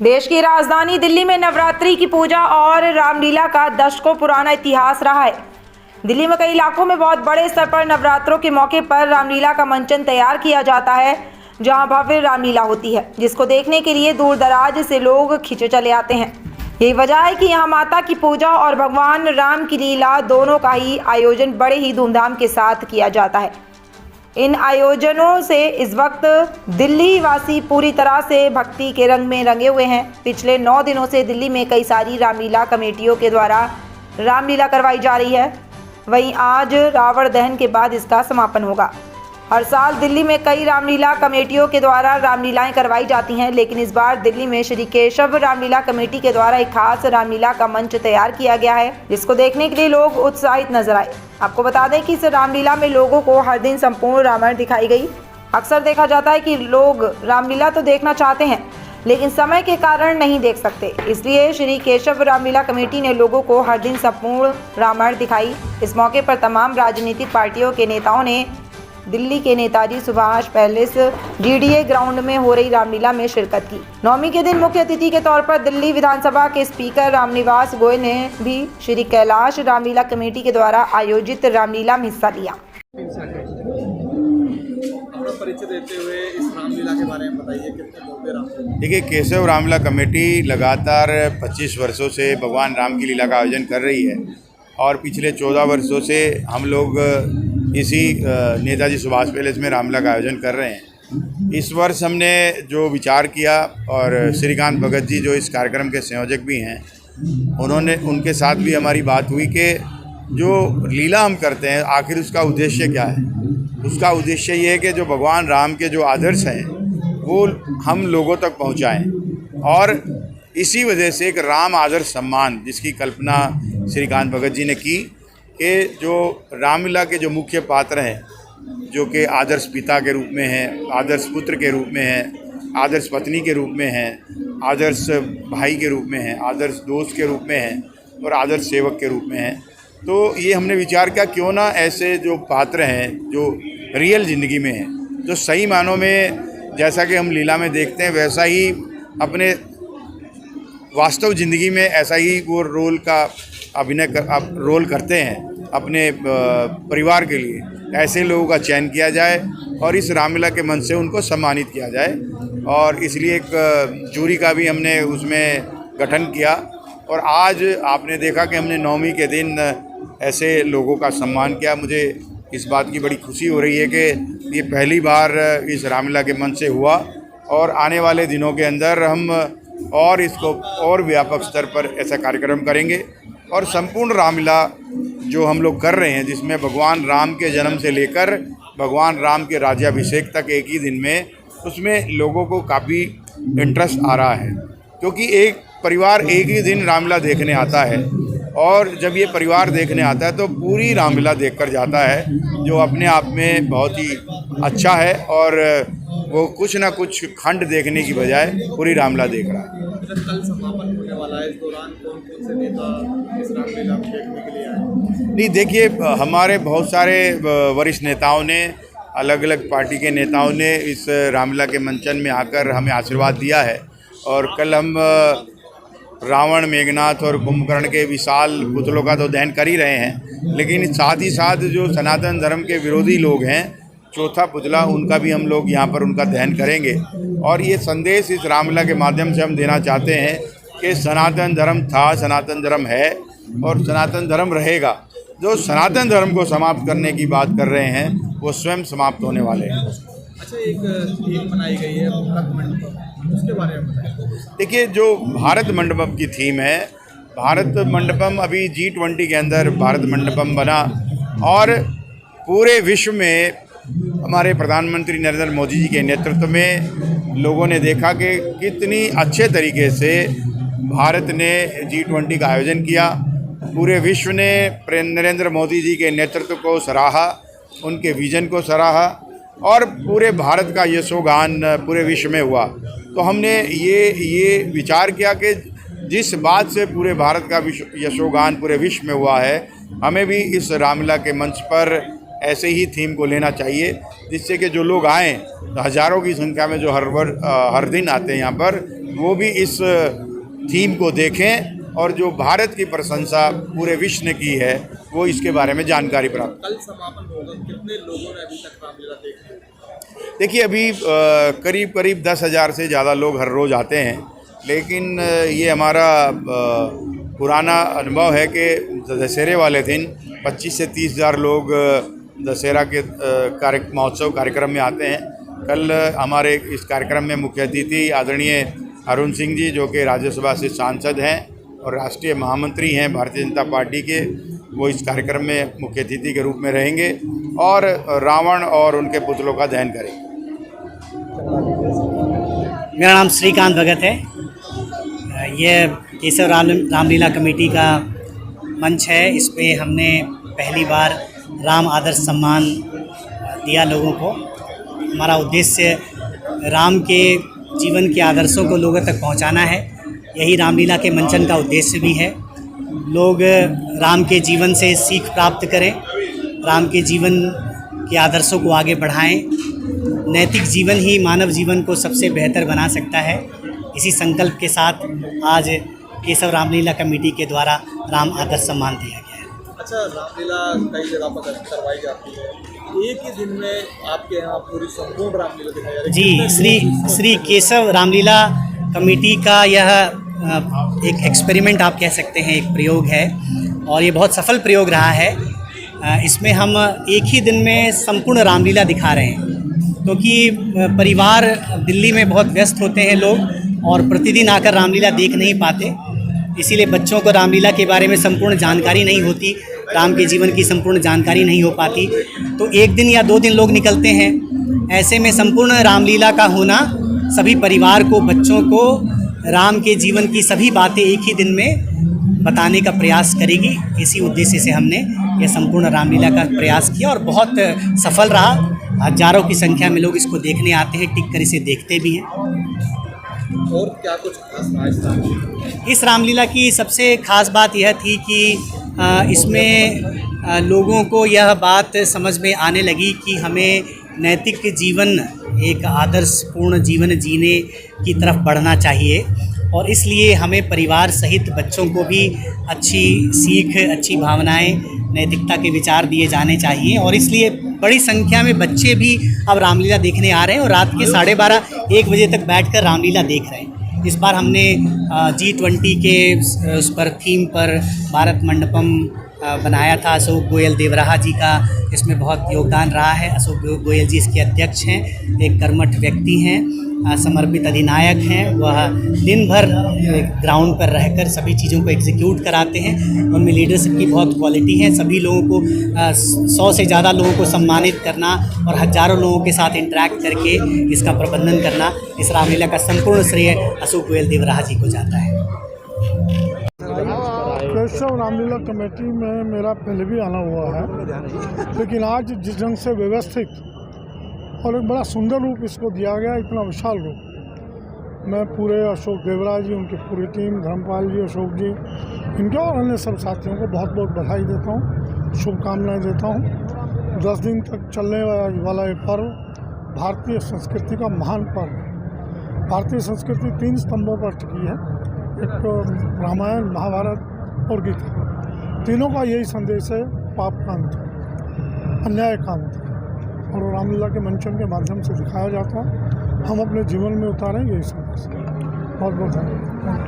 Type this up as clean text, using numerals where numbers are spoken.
देश की राजधानी दिल्ली में नवरात्रि की पूजा और रामलीला का दशकों पुराना इतिहास रहा है। दिल्ली में कई इलाकों में बहुत बड़े स्तर पर नवरात्रों के मौके पर रामलीला का मंचन तैयार किया जाता है, जहां भव्य रामलीला होती है, जिसको देखने के लिए दूर दराज से लोग खींचे चले आते हैं। यही वजह है कि यहां माता की पूजा और भगवान राम की लीला दोनों का ही आयोजन बड़े ही धूमधाम के साथ किया जाता है। इन आयोजनों से इस वक्त दिल्ली वासी पूरी तरह से भक्ति के रंग में रंगे हुए हैं। पिछले 9 दिनों से दिल्ली में कई सारी रामलीला कमेटियों के द्वारा रामलीला करवाई जा रही है। वहीं आज रावण दहन के बाद इसका समापन होगा। हर साल दिल्ली में कई रामलीला कमेटियों के द्वारा रामलीलाएं करवाई जाती हैं, लेकिन इस बार दिल्ली में श्री केशव रामलीला कमेटी के द्वारा एक खास रामलीला का मंच तैयार किया गया है, जिसको देखने के लिए लोग उत्साहित नजर आए। आपको बता दें कि इस रामलीला में लोगों को हर दिन संपूर्ण रामायण दिखाई गई। अक्सर देखा जाता है कि लोग रामलीला तो देखना चाहते हैं, लेकिन समय के कारण नहीं देख सकते, इसलिए श्री केशव रामलीला कमेटी ने लोगों को हर दिन संपूर्ण रामायण दिखाई। इस मौके पर तमाम राजनीतिक पार्टियों के नेताओं ने दिल्ली के Netaji Subhash palace DDA ground में हो रही रामलीला में शिरकत की। नवमी के दिन मुख्य अतिथि के तौर पर दिल्ली विधानसभा के स्पीकर रामनिवास गोयल ने भी श्री कैलाश रामलीला कमेटी के द्वारा आयोजित रामलीला में हिस्सा लिया। परिचय देते हुए इस रामलीला के बारे में बताइए, कितने भव्य रामलीला। देखिए, केशव रामलीला कमेटी लगातार 25 वर्षों से भगवान राम की लीला का आयोजन कर रही है और पिछले 14 वर्षों से हम लोग इसी नेताजी सुभाष पैलेस में रामलीला का आयोजन कर रहे हैं। इस वर्ष हमने जो विचार किया और श्रीकांत भगत जी जो इस कार्यक्रम के संयोजक भी हैं, उनके साथ भी हमारी बात हुई कि जो लीला हम करते हैं आखिर उसका उद्देश्य क्या है। उसका उद्देश्य ये है कि जो भगवान राम के जो आदर्श हैं वो हम लोगों तक पहुंचाएं और इसी वजह से एक राम आदर्श सम्मान जिसकी कल्पना श्रीकांत भगत जी ने की कि जो रामलीला के जो मुख्य पात्र हैं, जो कि आदर्श पिता के रूप में हैं, आदर्श पुत्र के रूप में हैं, आदर्श पत्नी के रूप में हैं, आदर्श भाई के रूप में हैं, आदर्श दोस्त के रूप में हैं और आदर्श सेवक के रूप में हैं। तो ये हमने विचार किया क्यों ना ऐसे जो पात्र हैं जो रियल ज़िंदगी में हैं, जो सही मानों में जैसा कि हम लीला में देखते हैं वैसा ही अपने वास्तव ज़िंदगी में ऐसा ही वो रोल का रोल करते हैं अपने परिवार के लिए, ऐसे लोगों का चयन किया जाए और इस रामलीला के मंच से उनको सम्मानित किया जाए। और इसलिए एक जूरी का भी हमने उसमें गठन किया और आज आपने देखा कि हमने नवमी के दिन ऐसे लोगों का सम्मान किया। मुझे इस बात की बड़ी खुशी हो रही है कि ये पहली बार इस रामलीला के मंच से हुआ और आने वाले दिनों के अंदर हम और इसको और व्यापक स्तर पर ऐसा कार्यक्रम करेंगे और संपूर्ण रामलीला जो हम लोग कर रहे हैं, जिसमें भगवान राम के जन्म से लेकर भगवान राम के राज्याभिषेक तक एक ही दिन में, उसमें लोगों को काफ़ी इंटरेस्ट आ रहा है क्योंकि एक परिवार एक ही दिन रामलीला देखने आता है और जब ये परिवार देखने आता है तो पूरी रामलीला देखकर जाता है, जो अपने आप में बहुत ही अच्छा है और वो कुछ ना कुछ खंड देखने की बजाय पूरी रामलीला देख रहा है। कल समापन होने वाला है, इस दौरान कौन कौन से नेता इस रामलीला में देखने के लिए आए? नहीं, देखिए, हमारे बहुत सारे वरिष्ठ नेताओं ने, अलग अलग पार्टी के नेताओं ने इस रामलीला के मंचन में आकर हमें आशीर्वाद दिया है और कल हम रावण, मेघनाथ और कुंभकर्ण के विशाल पुतलों का तो दहन कर ही रहे हैं, लेकिन साथ ही साथ जो सनातन धर्म के विरोधी लोग हैं, चौथा पुतला, उनका भी हम लोग यहाँ पर उनका दहन करेंगे। और ये संदेश इस रामलीला के माध्यम से हम देना चाहते हैं कि सनातन धर्म था, सनातन धर्म है और सनातन धर्म रहेगा। जो सनातन धर्म को समाप्त करने की बात कर रहे हैं वो स्वयं समाप्त होने वाले हैं। अच्छा, एक थीम बनाई गई है भारत मंडपम, उसके बारे में बताइए। देखिए, जो भारत मंडपम की थीम है, भारत मंडपम अभी G20 के अंदर भारत मंडपम बना और पूरे विश्व में हमारे प्रधानमंत्री नरेंद्र मोदी जी के नेतृत्व में लोगों ने देखा कि कितनी अच्छे तरीके से भारत ने G20 का आयोजन किया। पूरे विश्व ने नरेंद्र मोदी जी के नेतृत्व को सराहा, उनके विजन को सराहा और पूरे भारत का यशोगान पूरे विश्व में हुआ। तो हमने ये विचार किया कि जिस बात से पूरे भारत का यशोगान पूरे विश्व में हुआ है, हमें भी इस रामलीला के मंच पर ऐसे ही थीम को लेना चाहिए, जिससे कि जो लोग आएँ, हज़ारों की संख्या में जो हर दिन आते हैं यहाँ पर, वो भी इस थीम को देखें और जो भारत की प्रशंसा पूरे विश्व ने की है वो इसके बारे में जानकारी प्राप्त। कल समापन होगा, कितने लोगों ने अभी तक रामलीला देखी? देखिए अभी करीब करीब 10,000 से ज़्यादा लोग हर रोज़ आते हैं, लेकिन ये हमारा पुराना अनुभव है कि दशहरे वाले दिन 25 से 30,000 लोग दशहरा के महोत्सव कार्यक्रम में आते हैं। कल हमारे इस कार्यक्रम में मुख्य अतिथि आदरणीय अरुण सिंह जी, जो कि राज्यसभा से सांसद हैं और राष्ट्रीय महामंत्री हैं भारतीय जनता पार्टी के, वो इस कार्यक्रम में मुख्य अतिथि के रूप में रहेंगे और रावण और उनके पुतलों का दहन करेंगे। मेरा नाम श्रीकांत भगत है। ये केशव रामलीला कमेटी का मंच है। इस पे हमने पहली बार राम आदर्श सम्मान दिया लोगों को। हमारा उद्देश्य राम के जीवन के आदर्शों को लोगों तक पहुंचाना है। यही रामलीला के मंचन का उद्देश्य भी है। लोग राम के जीवन से सीख प्राप्त करें, राम के जीवन के आदर्शों को आगे बढ़ाएं। नैतिक जीवन ही मानव जीवन को सबसे बेहतर बना सकता है। इसी संकल्प के साथ आज केशव रामलीला कमेटी के द्वारा राम आदर्श सम्मान दिया गया है। अच्छा, रामलीला कई जगह पर करवाई जाती है, एक ही दिन में आपके यहाँ पूरी संपूर्ण रामलीला दिखाई जा रही है? जी, श्री केशव रामलीला कमेटी का यह एक एक्सपेरिमेंट आप कह सकते हैं, एक प्रयोग है और ये बहुत सफल प्रयोग रहा है। इसमें हम एक ही दिन में संपूर्ण रामलीला दिखा रहे हैं, क्योंकि परिवार दिल्ली में बहुत व्यस्त होते हैं लोग और प्रतिदिन आकर रामलीला देख नहीं पाते। इसीलिए बच्चों को रामलीला के बारे में संपूर्ण जानकारी नहीं होती, राम के जीवन की संपूर्ण जानकारी नहीं हो पाती। तो एक दिन या 2 दिन लोग निकलते हैं। ऐसे में संपूर्ण रामलीला का होना सभी परिवार को, बच्चों को राम के जीवन की सभी बातें एक ही दिन में बताने का प्रयास करेगी। इसी उद्देश्य से हमने यह संपूर्ण रामलीला का प्रयास किया और बहुत सफल रहा। हजारों की संख्या में लोग इसको देखने आते हैं, टिक कर इसे देखते भी हैं। और क्या कुछ खास था इस रामलीला की सबसे खास बात यह थी कि इसमें लोगों को यह बात समझ में आने लगी कि हमें नैतिक जीवन, एक आदर्शपूर्ण जीवन जीने की तरफ बढ़ना चाहिए और इसलिए हमें परिवार सहित बच्चों को भी अच्छी सीख, अच्छी भावनाएं, नैतिकता के विचार दिए जाने चाहिए। और इसलिए बड़ी संख्या में बच्चे भी अब रामलीला देखने आ रहे हैं और रात के 12:30-1 बजे तक बैठकर रामलीला देख रहे हैं। इस बार हमने G20 के उस पर थीम पर भारत मंडपम बनाया था। अशोक गोयल देवराहा जी का इसमें बहुत योगदान रहा है। अशोक गोयल जी इसके अध्यक्ष हैं, एक कर्मठ व्यक्ति हैं, समर्पित अधिनायक हैं। वह दिन भर ग्राउंड पर रहकर सभी चीज़ों को एग्जीक्यूट कराते हैं। उनमें लीडरशिप की बहुत क्वालिटी है। सभी लोगों को 100 से ज़्यादा लोगों को सम्मानित करना और हजारों लोगों के साथ इंटरेक्ट करके इसका प्रबंधन करना, इस रामलीला का संपूर्ण श्रेय अशोक गोयल देवराहा जी को जाता है। केशव रामलीला कमेटी में मेरा पहले भी आना हुआ है, लेकिन आज जिस ढंग से व्यवस्थित और एक बड़ा सुंदर रूप इसको दिया गया, इतना विशाल रूप, मैं पूरे अशोक देवरा जी, उनकी पूरी टीम, धर्मपाल जी, अशोक जी, इनके और अन्य सब साथियों को बहुत बहुत बधाई देता हूँ, शुभकामनाएं देता हूँ। 10 दिन तक चलने वाला ये पर्व भारतीय संस्कृति का महान पर्व है। भारतीय संस्कृति 3 स्तंभों पर टिकी है, एक रामायण, महाभारत और गीता। तीनों का यही संदेश है, पाप का अंत, अन्याय का अंत, और रामलीला के मंचन के माध्यम से दिखाया जाता है। हम अपने जीवन में उतारें यही संदेश। बहुत बहुत धन्यवाद।